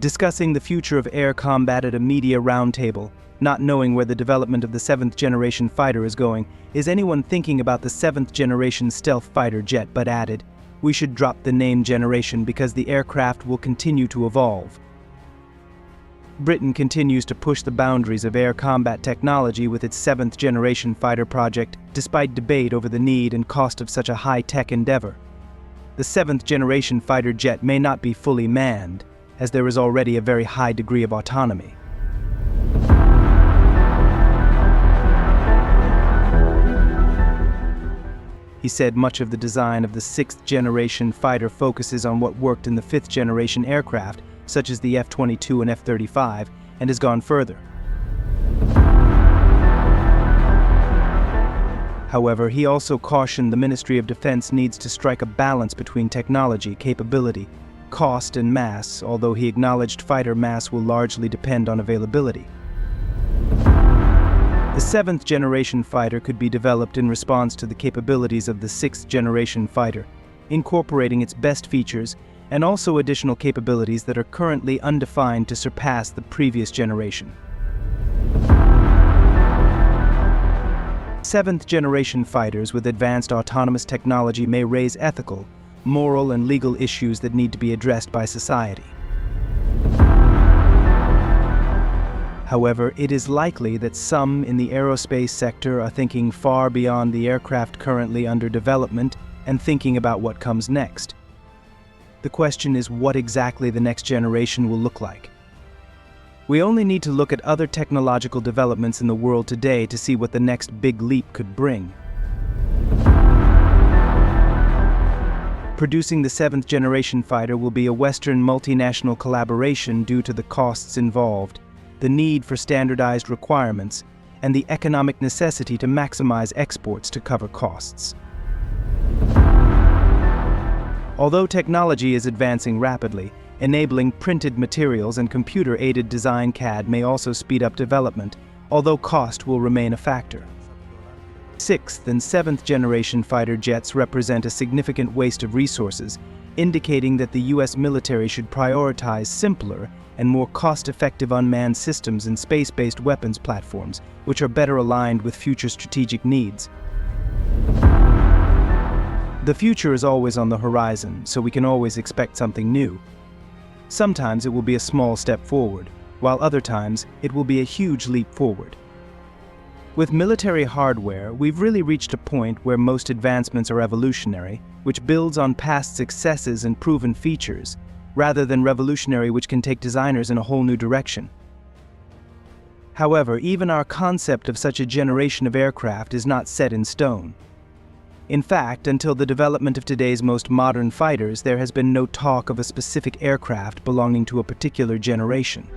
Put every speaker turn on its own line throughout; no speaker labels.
discussing the future of air combat at a media roundtable, not knowing where the development of the 7th generation fighter is going. Is anyone thinking about the 7th generation stealth fighter jet, but added, we should drop the name generation because the aircraft will continue to evolve. Britain continues to push the boundaries of air combat technology with its 7th generation fighter project, despite debate over the need and cost of such a high-tech endeavor. The 7th generation fighter jet may not be fully manned, as there is already a very high degree of autonomy. He said much of the design of the 6th generation fighter focuses on what worked in the 5th generation aircraft, such as the F-22 and F-35, and has gone further. However, he also cautioned the Ministry of Defense needs to strike a balance between technology, capability, cost, and mass, although he acknowledged fighter mass will largely depend on availability. The 7th generation fighter could be developed in response to the capabilities of the 6th generation fighter, incorporating its best features and also additional capabilities that are currently undefined to surpass the previous generation. 7th generation fighters with advanced autonomous technology may raise ethical, moral, and legal issues that need to be addressed by society. However, it is likely that some in the aerospace sector are thinking far beyond the aircraft currently under development and thinking about what comes next. The question is what exactly the next generation will look like. We only need to look at other technological developments in the world today to see what the next big leap could bring. Producing the 7th generation fighter will be a Western multinational collaboration due to the costs involved, the need for standardized requirements, and the economic necessity to maximize exports to cover costs. Although technology is advancing rapidly, enabling printed materials and computer-aided design CAD may also speed up development, although cost will remain a factor. 6th and 7th generation fighter jets represent a significant waste of resources, indicating that the U.S. military should prioritize simpler and more cost-effective unmanned systems and space-based weapons platforms, which are better aligned with future strategic needs. The future is always on the horizon, so we can always expect something new. Sometimes it will be a small step forward, while other times it will be a huge leap forward. With military hardware, we've really reached a point where most advancements are evolutionary, which builds on past successes and proven features, rather than revolutionary, which can take designers in a whole new direction. However, even our concept of such a generation of aircraft is not set in stone. In fact, until the development of today's most modern fighters, there has been no talk of a specific aircraft belonging to a particular generation.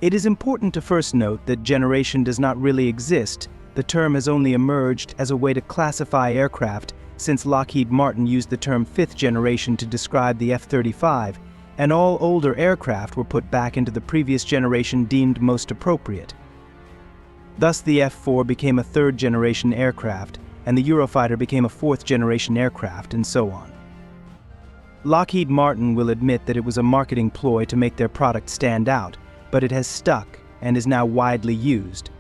It is important to first note that generation does not really exist. The term has only emerged as a way to classify aircraft since Lockheed Martin used the term 5th generation to describe the F-35, and all older aircraft were put back into the previous generation deemed most appropriate. Thus the F-4 became a 3rd generation aircraft, and the Eurofighter became a 4th generation aircraft, and so on. Lockheed Martin will admit that it was a marketing ploy to make their product stand out, but it has stuck and is now widely used.